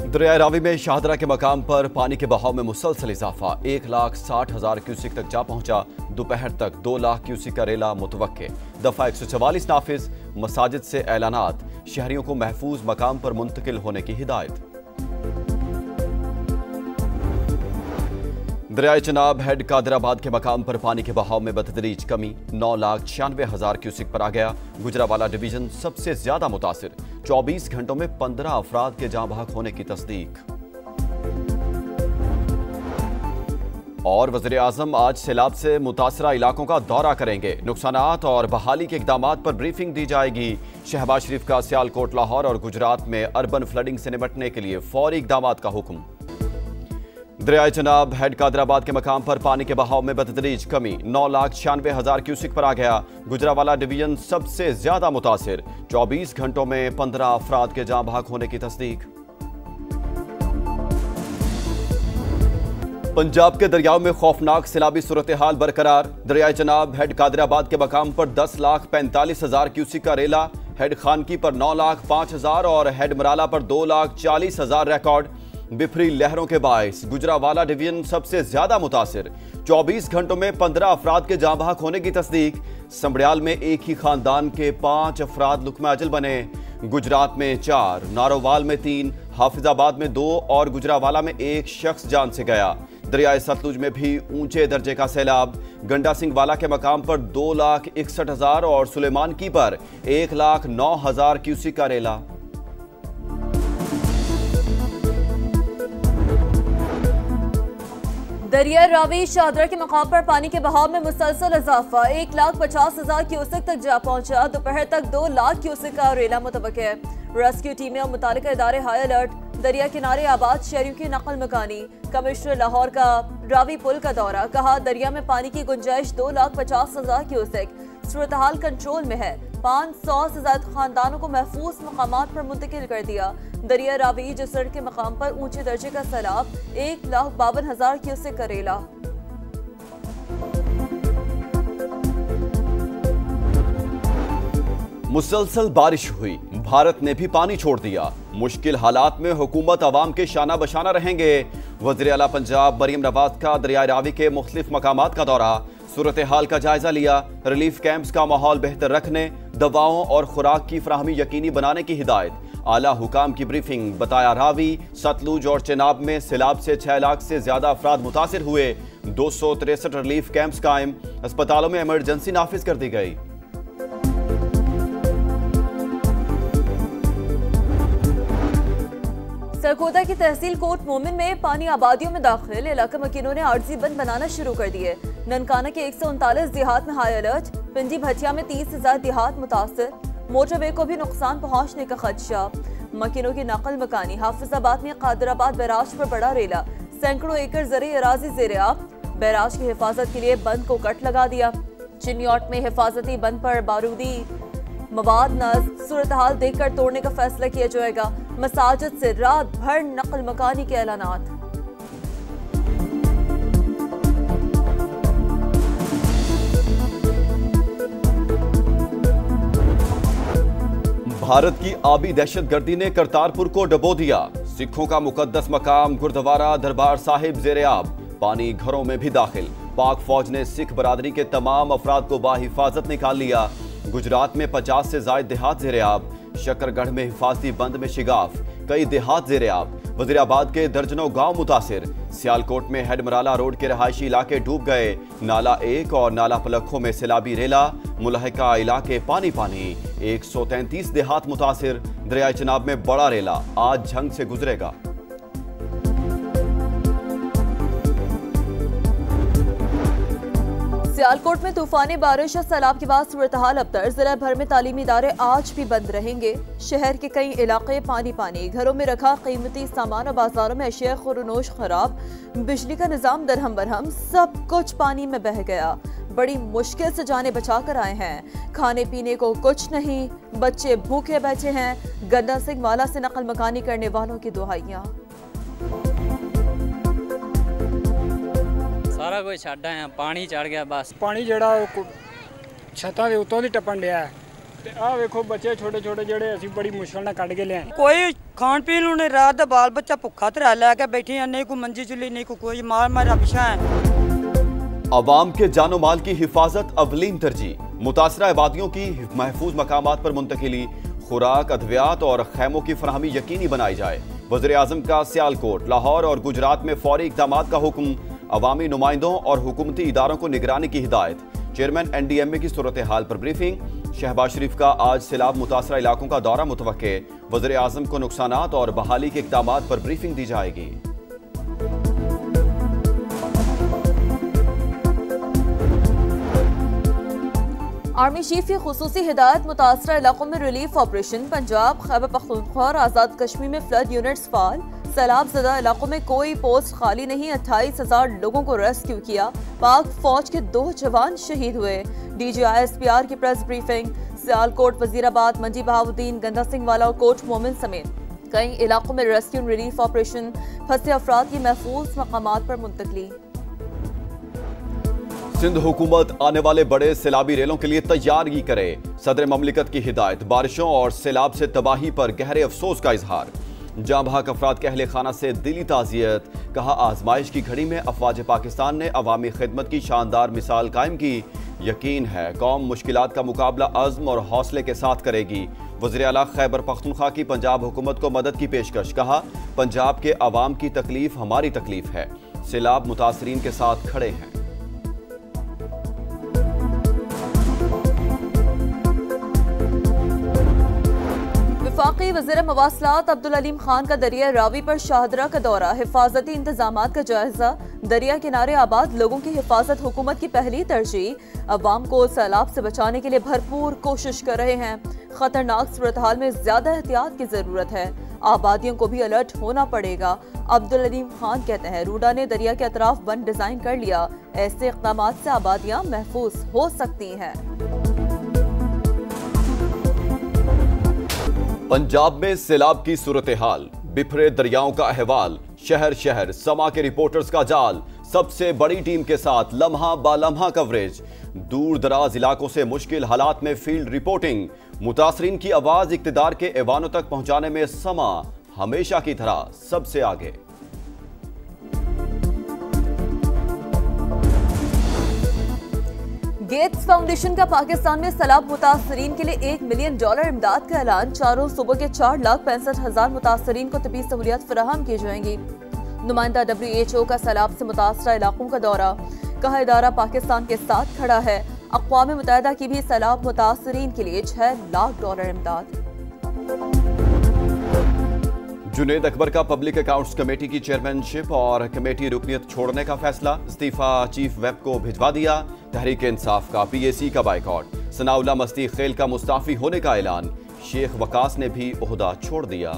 दरिया रावी में शाहदरा के मकाम पर पानी के बहाव में मुसलसल इजाफा 1,60,000 क्यूसिक तक जा पहुंचा। दोपहर तक 2 लाख क्यूसिक का रेला मुतवक्के। दफा 144 नाफिज। मसाजिद से ऐलानात, शहरियों को महफूज मकाम पर मुंतकिल होने की हिदायत। दरियाए चनाब हेड कादराबाद के मकाम पर पानी के बहाव में बतदरीज कमी। 9,96,000 क्यूसिक पर आ गया। गुजरावाला डिवीजन सबसे ज्यादा मुतासिर। 24 घंटों में 15 अफराद के जाँ बहक होने की तस्दीक। और वज़ीर आज़म आज सैलाब से मुतासरा इलाकों का दौरा करेंगे। नुकसानात और बहाली के इक़दामात पर ब्रीफिंग दी जाएगी। शहबाज शरीफ का सियालकोट, लाहौर और गुजरात में अर्बन फ्लडिंग से निपटने के लिए फौरी इक़दामात का हुक्म। दरियाए चनाब हेड कादराबाद के मकाम पर पानी के बहाव में बतदरीज कमी। 9,96,000 क्यूसिक पर आ गया। गुजरावाला डिवीजन सबसे ज्यादा मुतासिर। 24 घंटों में 15 अफराद के जाँ बहक होने की तस्दीक। पंजाब के दरियाओं में खौफनाक सैलाबी सूरत हाल बरकरार। दरियाए चनाब हेड कादराबाद के मकाम पर 10,45,000 क्यूसिक का रेला। हेड खानकी पर 9,05,000 और हेड मराला पर 2,40,000 रिकॉर्ड। बिफरी लहरों के बायस गुजरावाला डिवीजन सबसे ज्यादा मुतासिर। 24 घंटों में 15 अफराद के जाँ बहक होने की तस्दीक। संबड़ियाल में एक ही खानदान के 5 अफराद लुकमा अजल बने। गुजरात में 4, नारोवाल में 3, हाफिजाबाद में 2 और गुजरावाला में 1 शख्स जान से गया। दरियाए सतलुज में भी ऊंचे दर्जे का सैलाब। गंडा सिंह वाला के मकाम पर 2,61,000 और सुलेमान की पर 1,09,000 क्यूसिक का रेला। दरिया रावी शाहदरा के मकाम पर पानी के बहाव में मुसलसल इजाफा 1,50,000 क्यूसेक तक जा पहुंचा। दोपहर तक 2 लाख क्यूसेक का रेला मुतवक्के है। रेस्क्यू टीमें और मुतालिका इदारे हाई अलर्ट। दरिया किनारे आबाद शहरियों की नकल मकानी। कमिश्नर लाहौर का रावी पुल का दौरा। कहा दरिया में पानी की गुंजाइश 2,50,000 क्यूसेक। सूरत हाल कंट्रोल में है। 500 से ज्यादा खानदानों को महफूज मकामात पर मुंतकिल कर दिया। दरिया रावी जसर के मकाम पर ऊंचे दर्जे का सैलाब 1,52,000 क्यूसेक का रेला। मुसलसल बारिश हुई, भारत ने भी पानी छोड़ दिया। मुश्किल हालात में हुकूमत अवाम के शाना बशाना रहेंगे। वज़ीर आला पंजाब मरियम नवाज का दरिया रावी के मुख्तलिफ मकामात का दौरा। सूरत हाल का जायजा लिया। रिलीफ कैंप्स का माहौल बेहतर रखने, दवाओं और खुराक की फराहमी यकीनी बनाने की हिदायत। आला हुकाम की ब्रीफिंग। बताया रावी, सतलुज और चनाब में सैलाब से 6 लाख से ज्यादा अफराद मुतासिर हुए। 263 रिलीफ कैंप्स कायम। अस्पतालों में इमरजेंसी नाफिज कर दी गई। सरगोदा की तहसील कोट मोमिन में पानी आबादियों में दाखिल। इलाका मकीनों ने आर्जी बंद बनाना शुरू कर दिए। ननकाना के 139 देहात में हाई अलर्ट। पिंडी भटिया में 30 से ज्यादा देहात मुतासिर। मोटरवे को भी नुकसान पहुंचने का खदशा। मकीनों की नकल मकानी। हाफिजाबाद में कादराबाद बैराज पर बड़ा रेला। सैकड़ों एकड़ ज़राई अराजी ज़ेर-ए-आब। बैराज की हिफाजत के लिए बंद को कट लगा दिया। चिन्योट में हिफाजती बंद पर बारूदी मवाद नज़। सूरत हाल देखकर तोड़ने का फैसला किया जाएगा। मसाजिद से रात भर नकल मकानी के ऐलानात। भारत की आबी दहशतगर्दी ने करतारपुर को डबो दिया। सिखों का मुकद्दस मकाम गुरुद्वारा दरबार साहिब ज़ेर-ए-आब। पानी घरों में भी दाखिल। पाक फौज ने सिख बरादरी के तमाम अफराद को बाहिफाजत निकाल लिया। गुजरात में 50 से ज्यादा देहात ज़ेर-ए-आब। शकरगढ़ में हिफाजती बंद में शिगाफ। कई देहात ज़ेर-ए-आब। वज़ीराबाद के दर्जनों गांव मुतासिर। सियालकोट में हेड मराला रोड के रहायशी इलाके डूब गए। नाला 1 और नाला पलखों में सैलाबी रेला। मुलाहिका इलाके पानी पानी। 133 देहात मुतासिर। दरियाए चनाब में बड़ा रेला आज झंग से गुजरेगा। सियालकोट में तूफानी बारिश और सैलाब के बाद सूरत हाल अबतर। जिला भर में तालीमी इदारे आज भी बंद रहेंगे। शहर के कई इलाके पानी पानी। घरों में रखा कीमती सामान और बाजारों में अशिया खुरनोश खराब। बिजली का निजाम दरहम बरहम। सब कुछ पानी में बह गया। बड़ी मुश्किल से जाने बचा कर आए हैं। खाने पीने को कुछ नहीं। बच्चे भूखे बैठे हैं। गंडा सिंह वाला से नकल मकानी करने वालों की दुहाइयां। सारा कुछ छड्ड आया, पानी चढ़ गया। बस पानी जड़ा छत्तां दे उत्तों दी टप्पन दिया। ਤੇ ਆਹ ਵੇਖੋ ਬੱਚੇ ਛੋਟੇ ਛੋਟੇ ਜਿਹੜੇ ਅਸੀਂ ਬੜੀ ਮੁਸ਼ਕਲ ਨਾਲ ਕੱਢ ਕੇ ਲਿਆਏ। ਕੋਈ ਖਾਣ ਪੀਣ ਨੂੰ ਨਹੀਂ, ਰਾਤ ਦਾ ਬਾਲ ਬੱਚਾ ਭੁੱਖਾ ਤੇ ਲੈ के बैठे हैं, नहीं कोई मंजी चुली नहीं कोई मार मारा पिछा है। अवाम के जानो माल की हिफाजत अवलीन तरजीह, मुतासरा आबादियों की महफूज मकामात पर मुंतकिली, खुराक, अद्वियात और खैमों की फराहमी यकीनी बनाई जाए। वज़ीर आज़म का सियालकोट, लाहौर और गुजरात में फौरी इक़दामात का हुक्म, अवामी नुमाइंदों और हुकूमती इदारों को निगरानी की हिदायत। चेयरमैन NDMA की सूरत हाल पर ब्रीफिंग। शहबाज शरीफ का आज सैलाब मुतासरा इलाकों का दौरा मुतवक्के, वज़ीर आज़म को नुकसानात और बहाली के इक़दामात पर ब्रीफिंग दी जाएगी। आर्मी चीफ की खुसूसी हिदायत, मुतासरा इलाकों में रिलीफ ऑपरेशन। पंजाब, खैबर पख्तूनख्वा और आज़ाद कश्मीर में फ्लड यूनिट्स फाल। सैलाब ज़दा इलाकों में कोई पोस्ट खाली नहीं, 28,000 लोगों को रेस्क्यू किया। पाक फौज के 2 जवान शहीद हुए। DGI SPR की प्रेस ब्रीफिंग। सियालकोट, वजीराबाद, मंजी बहाउद्दीन, गंदा सिंह वाला और कोट मोमिन समेत कई इलाकों में रेस्क्यू रिलीफ ऑपरेशन। फंसे अफराद की महफूज मकामात पर मुंतकली। सिंध हुकूमत आने वाले बड़े सैलाबी रेलों के लिए तैयारी करे, सदर ममलिकत की हिदायत। बारिशों और सैलाब से तबाही पर गहरे अफसोस का इजहार। जाँ बहक अफराद के अहले खाना से दिली ताज़ियत। कहा, आजमाइश की घड़ी में अफवाज पाकिस्तान ने अवामी खिदमत की शानदार मिसाल कायम की। यकीन है कौम मुश्किलात का मुकाबला अज़्म और हौसले के साथ करेगी। वज़ीर आला खैबर पख्तूनख्वा की पंजाब हुकूमत को मदद की पेशकश। कहा, पंजाब के अवाम की तकलीफ हमारी तकलीफ है, सैलाब मुतासरीन के साथ खड़े हैं। वफाकी वज़ीर मवासलात अब्दुल अलीम खान का दरिया रावी पर शाहदरा का दौरा। हिफाजती इंतजामात का जायजा। दरिया किनारे आबाद लोगों की हिफाजत हुकूमत की पहली तरजीह। अवाम को सैलाब से बचाने के लिए भरपूर कोशिश कर रहे हैं। खतरनाक सूरत हाल में ज्यादा एहतियात की जरूरत है। आबादियों को भी अलर्ट होना पड़ेगा। अब्दुल अलीम खान कहते हैं, रूडा ने दरिया के अतराफ बंद डिजाइन कर लिया। ऐसे इक़दामात से आबादियां महफूज हो सकती हैं। पंजाब में सैलाब की सूरत हाल, बिखरे दरियाओं का अहवाल, शहर शहर समा के रिपोर्टर्स का जाल। सबसे बड़ी टीम के साथ लम्हा बालम्हा कवरेज। दूर दराज इलाकों से मुश्किल हालात में फील्ड रिपोर्टिंग। मुतासरीन की आवाज इक़्तिदार के ऐवानों तक पहुंचाने में समा हमेशा की तरह सबसे आगे। गेट्स फाउंडेशन का पाकिस्तान में सैलाब मुतासरीन के लिए $1 मिलियन इमदाद का ऐलान। चारों सूबों के 4,65,000 मुतासरीन को तबी सहूलियात फराहम की जाएंगी। नुमाइंदा WHO का सैलाब से मुतासरा इलाकों का दौरा। कहा, इदारा पाकिस्तान के साथ खड़ा है। अक़वाम मुत्तहिदा की भी सैलाब मुतासरीन के लिए $6 लाख इमदाद। जुनेद अकबर का पब्लिक अकाउंट्स कमेटी की चेयरमैनशिप और कमेटी रुकनियत छोड़ने का फैसला। इस्तीफा चीफ वेब को भिजवा दिया। तहरीक इंसाफ का PAC का बाइकआउट। सनाउल्लाह मस्ती खेल का मुस्ताफी होने का ऐलान। शेख वकास ने भी ओहदा छोड़ दिया।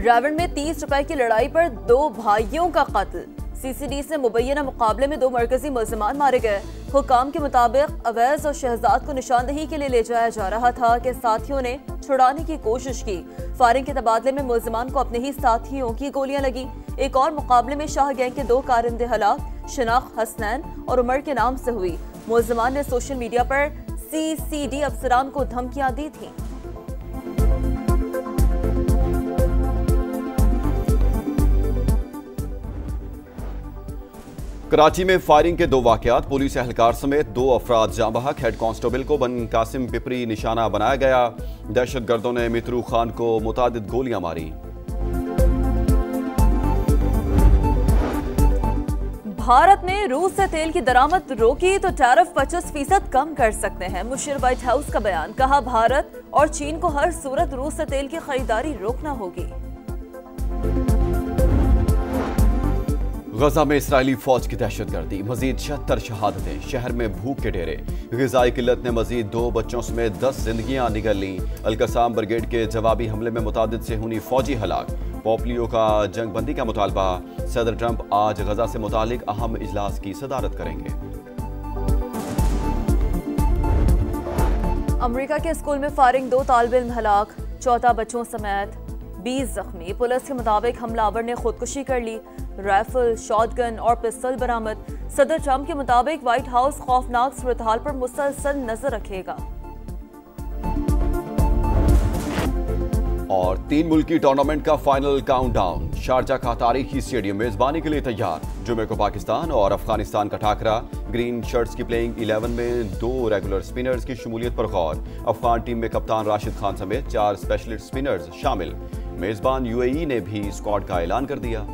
रावण में 30 रुपए की लड़ाई पर 2 भाइयों का कत्ल। CCD से मुबैना मुकाबले में 2 मरकजी मुल्ज़िमान मारे गए। हुकाम के मुताबिक अवैज और शहजाद को निशानदही के लिए ले जाया जा रहा था कि साथियों ने छुड़ाने की कोशिश की। फायरिंग के तबादले में मुल्ज़िमान को अपने ही साथियों की गोलियां लगी। एक और मुकाबले में शाह गैंग के 2 कारिंदे हलाक। शनाख्त हसनैन और उमर के नाम से हुई। मुल्ज़िमान ने सोशल मीडिया पर CCD अफसरान को धमकियां दी थी। कराची में फायरिंग के 2 वाकयात। पुलिस एहलकार समेत 2 अफराद जाँ बहक। हेड कांस्टेबल को बन कासिम पिपरी निशाना बनाया गया। दहशतगर्दों ने मित्रू खान को मुतादिद गोलियां मारी। भारत ने रूस से तेल की दरामद रोकी तो टैरिफ 25% कम कर सकते हैं। मुशीर व्हाइट हाउस का बयान। कहा, भारत और चीन को हर सूरत रूस से तेल की खरीदारी रोकना होगी। गजा में इसराइली फौज की दहशतगर्दी। मजीद 76 शहादतें। शहर में भूख के डेरे। ग़िज़ाई किल्लत ने मजीद 2 बच्चों समेत 10 जिंदगियां निगल लीं। अलकसाम ब्रिगेड के जवाबी हमले में मुतादिद सेहूनी फौजी हलाक। पोलियो का जंगबंदी का मुतालबा। सदर ट्रंप आज गजा से मुतालिक अहम इजलास की सदारत करेंगे। अमेरिका के स्कूल में फायरिंग, 2 तालिब इल्म हलाक, 14 बच्चों समेत 20 जख्मी। पुलिस के मुताबिक हमलावर ने खुदकुशी कर ली। राइफल, शॉटगन और पिस्तौल बरामद। सदर ट्रंप के मुताबिक व्हाइट हाउस खौफनाक सूरत हाल पर मुसलसल नजर रखेगा। और 3 मुल्की टूर्नामेंट का फाइनल काउंटडाउन। शारजा का तारीखी स्टेडियम मेजबानी के लिए तैयार। जुमे को पाकिस्तान और अफगानिस्तान का टाकरा। ग्रीन शर्ट्स की प्लेइंग 11 में 2 रेगुलर स्पिनर्स की शमूलियत पर गौर। अफगान टीम में कप्तान राशिद खान समेत 4 स्पेशलिस्ट स्पिनर्स शामिल। मेजबान यूएई ने भी स्क्वाड का ऐलान कर दिया।